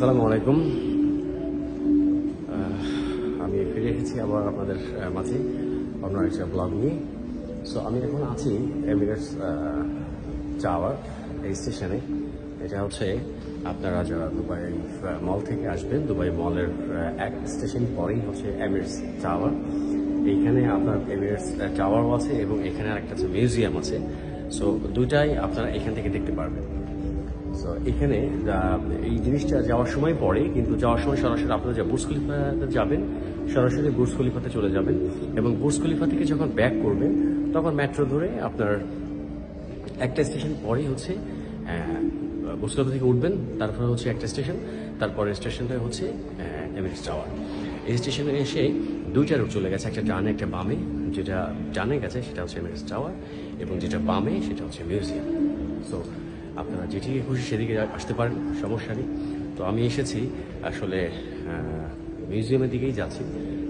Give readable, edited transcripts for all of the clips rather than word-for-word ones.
আসসালামু আলাইকুম। আমি ফিরে এসেছি আবার আপনাদের মাঝে অন্য একটা ব্লগ নিয়ে। সো আমি এখন আছি এমিরেটস টাওয়ার এই স্টেশনে। এটা হচ্ছে আপনারা যারা দুবাই মল থেকে আসবেন, দুবাই মলের এক স্টেশন পরেই হচ্ছে এমিরেটস টাওয়ার। এইখানে আপনার এমিরেটস টাওয়ারও আছে এবং এখানে আরেকটা আছে মিউজিয়াম আছে। সো দুইটাই আপনারা এখান থেকে দেখতে পারবেন। সো এখানে এই জিনিসটা যাওয়ার সময় পড়ে, কিন্তু যাওয়ার সময় সরাসরি আপনারা যে বুর্জ খলিফাতে যাবেন, সরাসরি বুর্জ খলিফাতে চলে যাবেন এবং বুর্জ খলিফা থেকে যখন ব্যাক করবেন তখন মেট্রো ধরে আপনার একটা স্টেশন পরেই হচ্ছে বুর্জ খলিফা থেকে উঠবেন, তারপরে হচ্ছে একটা স্টেশন, তারপরে স্টেশনটা হচ্ছে এমিরেটস টাওয়ার। এই স্টেশনে এসে দুইটা রুট চলে গেছে, একটা ডানে একটা বামে। যেটা ডানে গেছে সেটা হচ্ছে এমিরেটস টাওয়ার এবং যেটা বামে সেটা হচ্ছে মিউজিয়াম। সো আপনারা যেদিকে খুশি সেদিকে আসতে পারেন, সমস্যা নেই। তো আমি এসেছি আসলে মিউজিয়ামের দিকেই যাচ্ছি।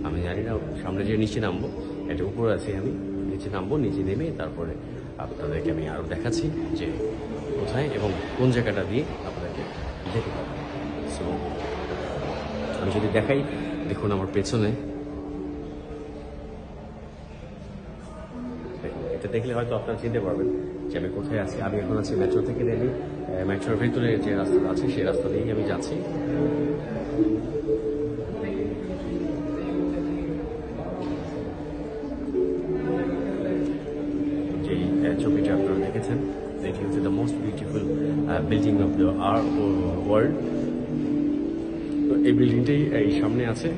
আমি জানি না সামনে যে নিচে নামবো, এটা উপরে আছি, আমি নিচে নামবো, নিচে নেমে তারপরে আপনাদেরকে আমি আরও দেখাচ্ছি যে কোথায় এবং কোন জায়গাটা দিয়ে আপনাদেরকে যেতে পারবো। সো আমি যদি দেখাই, দেখুন আমার পেছনে, এটা দেখলে হয়তো আপনারা চিনতে পারবেন যে আমি কোথায় আছি। আমি এখন আছি মেট্রো থেকে নেমে মেট্রোর ভেতরে যে রাস্তাটা আছে সেই রাস্তা দিয়েই আমি যাচ্ছি। যেই ছবিটা আপনারা দেখেছেন, এটি হচ্ছে the most beautiful building of the world. তো এই বিল্ডিংটাই এই সামনে আছে।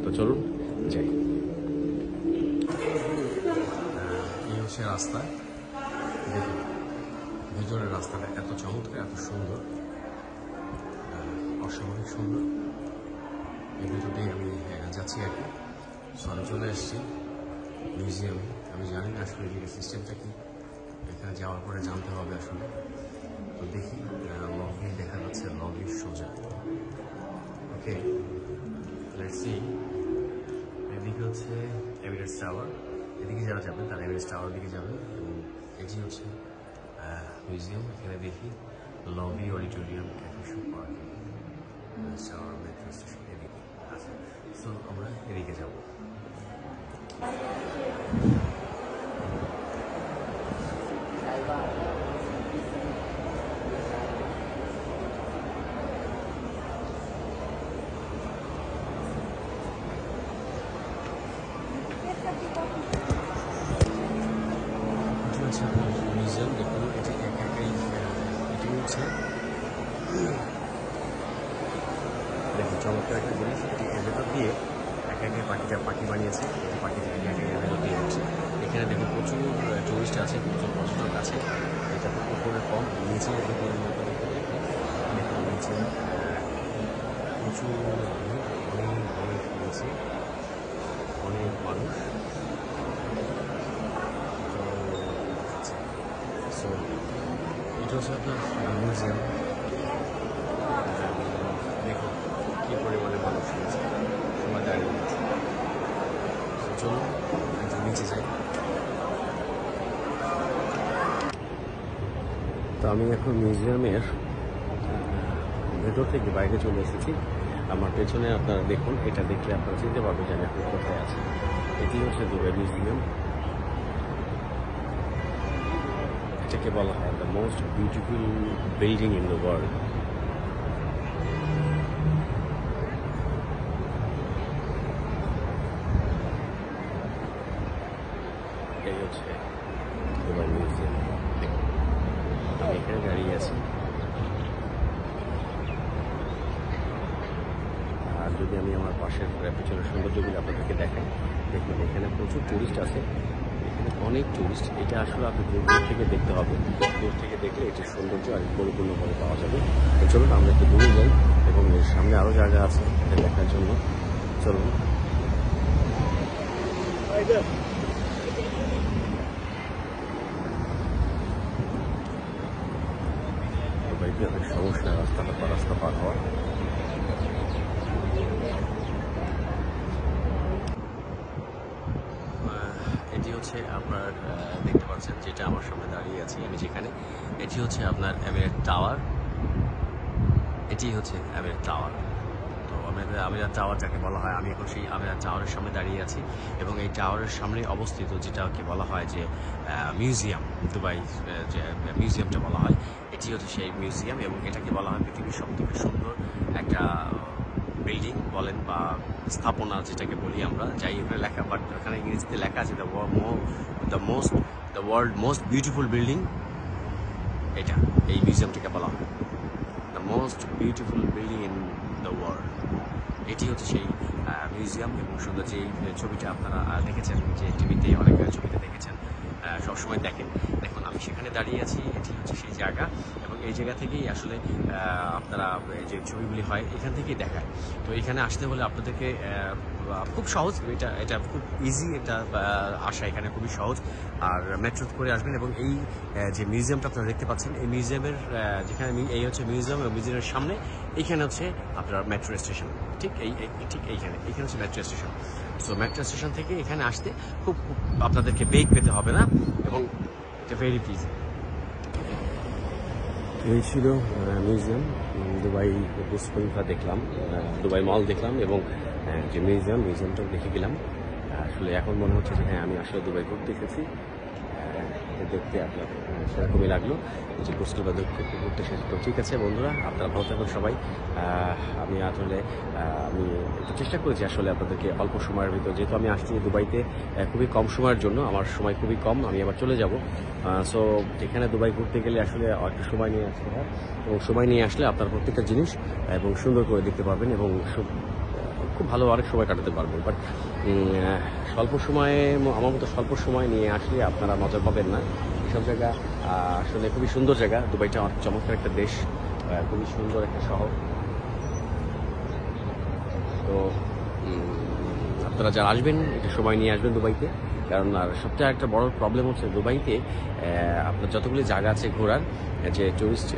তো চলুন যাই। এই হচ্ছে রাস্তা, দেখুন ভেতরের রাস্তাটা এত চমৎকার, এত সুন্দর, অস্বাভাবিক সুন্দর। এই ভিতর দিয়ে আমি যাচ্ছি আর কি। সো আমি চলে এসেছি মিউজিয়ামে। আমি জানি না আসলে এদিকে সিস্টেমটা কি, এখানে যাওয়ার পরে জানতে হবে আসলে। তো দেখি, লবি দেখা যাচ্ছে, লবির সোজা। ওকে, লেটস সি। এদিকে হচ্ছে এমিরেটস টাওয়ার, এদিকে যারা যাবেন তারা এমিরেটস টাওয়ার দিকে যাবেন এবং এটি হচ্ছে মিউজিয়াম। এখানে দেখি lobby, auditorium, cafe shop, parking, tower, metro station এদিকে আছে। সো আমরা এদিকে যাবো। মিউজিয়াম দেখুন, এটি একাই, এটি হচ্ছে দেখুন চমৎকার একটা জিনিস। এটি ভেতর দিয়ে একে পাখি বানিয়েছে, এটি পাখি থেকে ভেতর দিয়ে হচ্ছে। এখানে দেখুন প্রচুর টুরিস্ট আছে, প্রচুর পর্যটক আছে। এটা তো উপরে কম, নিচে দেখুন নিচে প্রচুর অনেক নিচে অনেক মানুষ। সো এটা হচ্ছে আপনার মিউজিয়াম। দেখুন কী পরিমাণে মানুষ রয়েছে, সবাই দাঁড়িয়ে রয়েছে। চলুন একটু নিচে যাই। তো আমি এখন মিউজিয়ামের ভেতর থেকে বাইরে চলে এসেছি। আমার পেছনে আপনারা দেখুন, এটা দেখলে আপনারা চিনতে পারবেন যে আমি এখন কোথায় আছি। এটি হচ্ছে দুবাই মিউজিয়াম। এটাকে বলা হয় the most beautiful building in the world. এই হচ্ছে দুবাই মিউজিয়াম। আমি এখানে দাঁড়িয়ে আছি। আর যদি আমি আমার পাশের পেছনের সৌন্দর্যগুলো আপনাদেরকে দেখাই, দেখুন এখানে প্রচুর টুরিস্ট আছে, এখানে অনেক টুরিস্ট। এটা আসলে আপনি দূর থেকে দেখতে হবে, দূর থেকে দেখলে এটির সৌন্দর্য আর পরিপূর্ণভাবে পাওয়া যাবে। চলুন আমরা একটু দূরে যাই এবং এর সামনে আরও জায়গা আছে এটা দেখার জন্য। চলুন। অনেক সমস্যা রাস্তা পার হওয়া। এটি হচ্ছে আপনার দেখতে পাচ্ছেন যেটা আমার সামনে দাঁড়িয়ে আছি আমি যেখানে, এটি হচ্ছে আপনার এমিরেট টাওয়ার। এটি হচ্ছে আমিরাত টাওয়ার। তো আমিরাত টাওয়ার যাকে বলা হয়, আমি এখন সেই আমিরাত টাওয়ারের সামনে দাঁড়িয়ে আছি এবং এই টাওয়ারের সামনে অবস্থিত যেটাকে বলা হয় যে মিউজিয়াম, দুবাই যে মিউজিয়ামটা বলা হয়, এটি হচ্ছে সেই মিউজিয়াম এবং এটাকে বলা হয় পৃথিবীর সবথেকে সুন্দর একটা বিল্ডিং বলেন বা স্থাপনা যেটাকে বলি আমরা, যাই ওখানে লেখা, বাট ওখানে ইংরেজিতে লেখা আছে the world most beautiful building. এটা এই মিউজিয়ামটিকে বলা হয় the most beautiful building in the world. এটি হচ্ছে সেই মিউজিয়াম এবং সুন্দর যে ছবিটা আপনারা দেখেছেন, যে টিভিতে অনেক ছবিতে দেখেছেন, সবসময় দেখেন। দেখুন আমি সেখানে দাঁড়িয়ে আছি, এটি হচ্ছে সেই জায়গা এবং এই জায়গা থেকেই আসলে আপনারা যে ছবিগুলি হয় এখান থেকেই দেখায়। তো এখানে আসতে হলে আপনাদেরকে খুব সহজ, এটা খুব ইজি, এটা আসা এখানে খুবই সহজ। আর মেট্রো করে আসবেন এবং এই যে মিউজিয়ামটা আপনারা দেখতে পাচ্ছেন, এই মিউজিয়ামের যেখানে এই হচ্ছে মিউজিয়াম এবং মিউজিয়ামের সামনে এইখানে হচ্ছে আপনার মেট্রো স্টেশন, ঠিক এইখানে হচ্ছে metro station. So metro station থেকে এখানে আসতে খুব আপনাদেরকে বেগ পেতে হবে না এবং এটা ভেরি ইজি। এই ছিল দুবাই বুর্জ খলিফা দেখলাম, দুবাই মল দেখলাম এবং যে মিউজিয়ামটাও দেখে গেলাম। আসলে এখন মনে হচ্ছে যে হ্যাঁ, আমি আসলে দুবাই ঘুরতে এসেছি। দেখতে আপনার সেরকমই লাগলো যে বুর্জ খলিফা ঘুরতে এসেছি। তো ঠিক আছে বন্ধুরা, আপনারা ভালো থাকবেন সবাই। আমি আসলে আমি একটু চেষ্টা করেছি আসলে আপনাদেরকে অল্প সময়ের ভিতর, যেহেতু আমি আসছি দুবাইতে খুবই কম সময়ের জন্য, আমার সময় খুবই কম, আমি আবার চলে যাব। সো এখানে দুবাই ঘুরতে গেলে আসলে একটু সময় নিয়ে আসতে হয় এবং সময় নিয়ে আসলে আপনার প্রত্যেকটা জিনিস এবং সুন্দর করে দেখতে পারবেন এবং খুব ভালো অনেক সময় কাটাতে পারবেন। বাট স্বল্প সময়ে, আমার মতো স্বল্প সময় নিয়ে আসলে আপনারা মজা পাবেন না। এসব জায়গা আসলে খুবই সুন্দর জায়গা। দুবাইটা অনেক চমৎকার একটা দেশ, খুবই সুন্দর একটা শহর। তো আপনারা যারা আসবেন একটু সময় নিয়ে আসবেন দুবাইতে, কারণ আর সবচেয়ে একটা বড় প্রবলেম হচ্ছে দুবাইতে আপনার যতগুলি জায়গা আছে ঘোরার, যে টুরিস্ট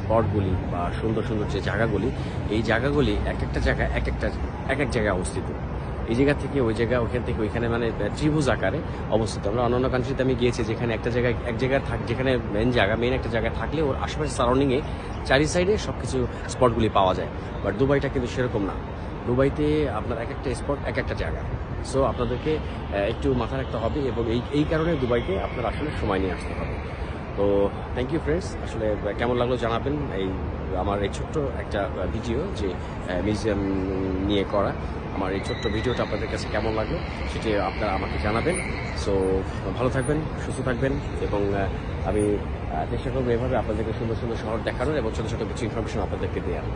স্পটগুলি বা সুন্দর সুন্দর যে জায়গাগুলি, এই জায়গাগুলি এক একটা জায়গা এক এক জায়গায় অবস্থিত। এই জায়গা থেকে ওই জায়গা, ওইখান থেকে ওইখানে, মানে ত্রিভুজ আকারে অবস্থিত। আমরা অন্যান্য কান্ট্রিতে আমি গিয়েছি যেখানে এক জায়গায় যেখানে মেন একটা জায়গায় থাকলে ওর আশেপাশে সারাউন্ডিংয়ে চারি সাইডে সব কিছু স্পটগুলি পাওয়া যায়। বাট দুবাইটা কিন্তু সেরকম না। দুবাইতে আপনার এক একটা স্পট এক একটা জায়গা। সো আপনাদেরকে একটু মাথা রাখতে হবে এবং এই কারণে দুবাইতে আপনার আসলে সময় নিয়ে আসতে হবে। তো থ্যাংক ইউ ফ্রেন্ডস, আসলে কেমন লাগলো জানাবেন আমার এই ছোট্ট একটা ভিডিও, যে মিউজিয়াম নিয়ে করা আমার এই ছোট্ট ভিডিওটা আপনাদের কাছে কেমন লাগলো সেটি আপনারা আমাকে জানাবেন। সো ভালো থাকবেন, সুস্থ থাকবেন এবং আমি চেষ্টা করবো এভাবে আপনাদেরকে সুন্দর সুন্দর শহর দেখানোর এবং ছোটো ছোটো কিছু ইনফরমেশন আপনাদেরকে দেওয়ার।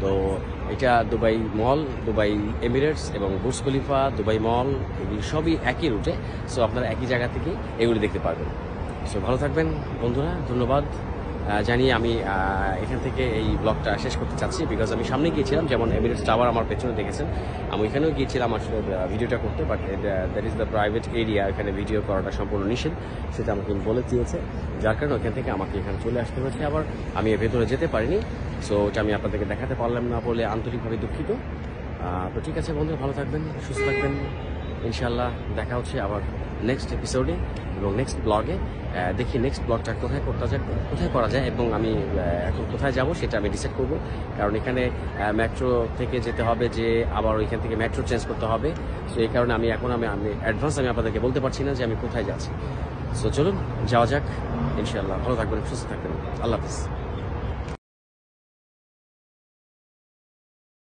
তো এটা দুবাই মল, দুবাই এমিরেটস এবং বুর্জ খলিফা, দুবাই মল, এগুলি সবই একই রুটে। সো আপনারা একই জায়গা থেকে এগুলি দেখতে পারবেন। সো ভালো থাকবেন বন্ধুরা, ধন্যবাদ জানিয়ে আমি এখান থেকে এই ব্লগটা শেষ করতে চাচ্ছি। বিকজ আমি সামনে গিয়েছিলাম, যেমন এমিরেটস টাওয়ার আমার পেছনে দেখেছেন, আমি ওইখানেও গিয়েছিলাম আসলে ভিডিওটা করতে, but that is the private area, এখানে ভিডিও করাটা সম্পূর্ণ নিষেধ, সেটা আমাকে বলে দিয়েছে, যার কারণে ওইখান থেকে আমাকে এখানে চলে আসতে হয়েছে। আবার আমি এর ভেতরে যেতে পারিনি, সো ওটা আমি আপনাদেরকে দেখাতে পারলাম না বলে আন্তরিকভাবে দুঃখিত। তো ঠিক আছে বন্ধু, ভালো থাকবেন, সুস্থ থাকবেন, ইনশাল্লাহ দেখা হচ্ছে আবার নেক্সট এপিসোডে এবং নেক্সট ব্লগে। দেখি নেক্সট ব্লগটা কোথায় করা যায় এবং আমি এখন কোথায় যাব সেটা আমি ডিসাইড করব, কারণ এখানে মেট্রো থেকে যেতে হবে, যে আবার ওইখান থেকে মেট্রো চেঞ্জ করতে হবে। সো এই কারণে আমি অ্যাডভান্স আমি আপনাদেরকে বলতে পারছি না যে আমি কোথায় যাচ্ছি। সো চলুন যাওয়া যাক, ইনশাল্লাহ ভালো থাকবেন, সুস্থ থাকবেন, আল্লাহ হাফিজ।